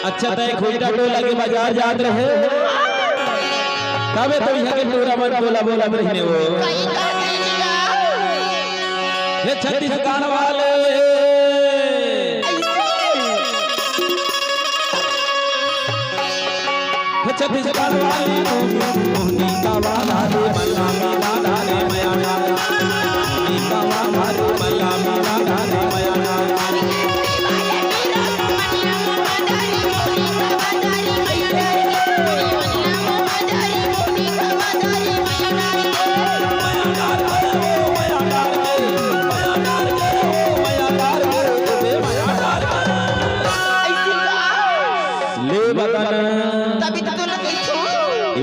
अच्छा तय खोटा टोला के बाजार जात रहे तबे तो यहाँ के पूरा मन बोला बोला बहने वो ये छत्तीसगढ़ वाले छत्तीसगढ़ वाले मोहनी का वाला रे मल्ला मेला डाले मया मोहनी का वाला रे मल्ला मेला डाले मया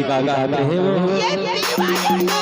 गागा है वो ये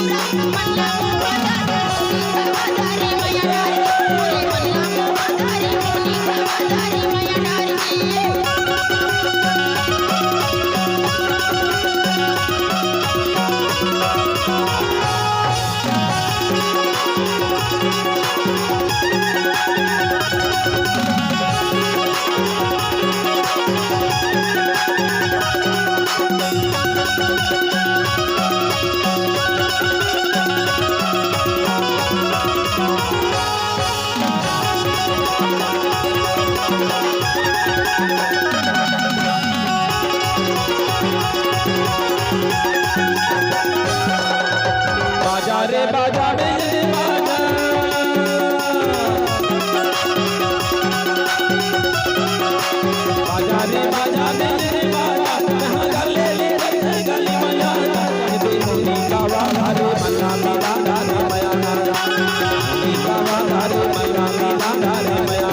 बाजारे बाजा में बाजा बाजारे बाजा में बाजा गले ले गले मया बेहोनी का वाला रे मल्ला मेला डाले मया बेहोनी का वाला रे मल्ला मेला डाले मया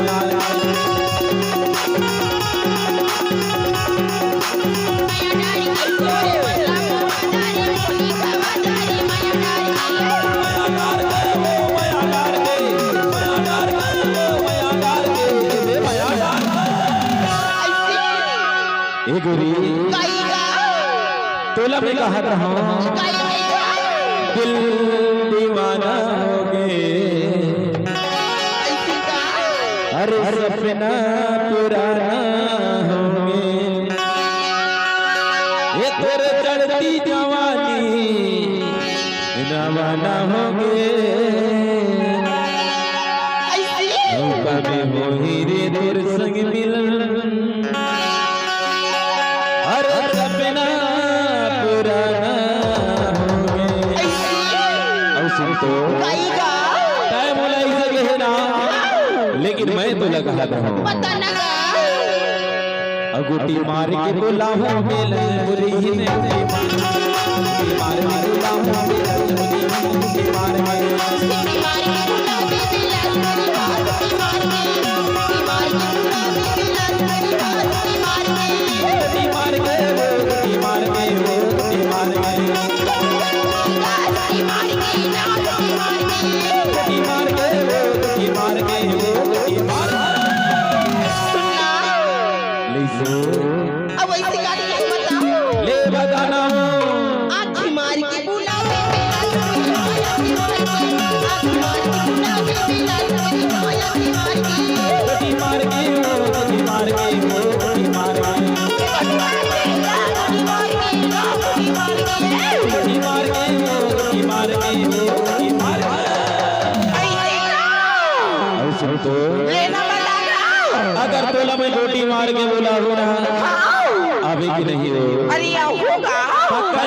तोला में कहा था दिल दीवाना हो गए अरे सपना पुराना होंगे ये तेरे चढ़ती जवानी रवाना होंगे कभी मोही रे तेरे संग मिलन अरे सपना पुराना होंगे तो टाइम होला इसे है ना लेकिन मैं तो लगा था अगुटी मार के बोला हूं मेले बुरी ने मार के बोला हूं मेले बुरी मार अब ऐसे गाड़ी नहीं बताओ ले बताना आँख मार के बुलावे आँख मार के बुलावे मार तो अगर तोला में रोटी मार के बोला हो रहा अभी की नहीं हो अरे होगा पक्का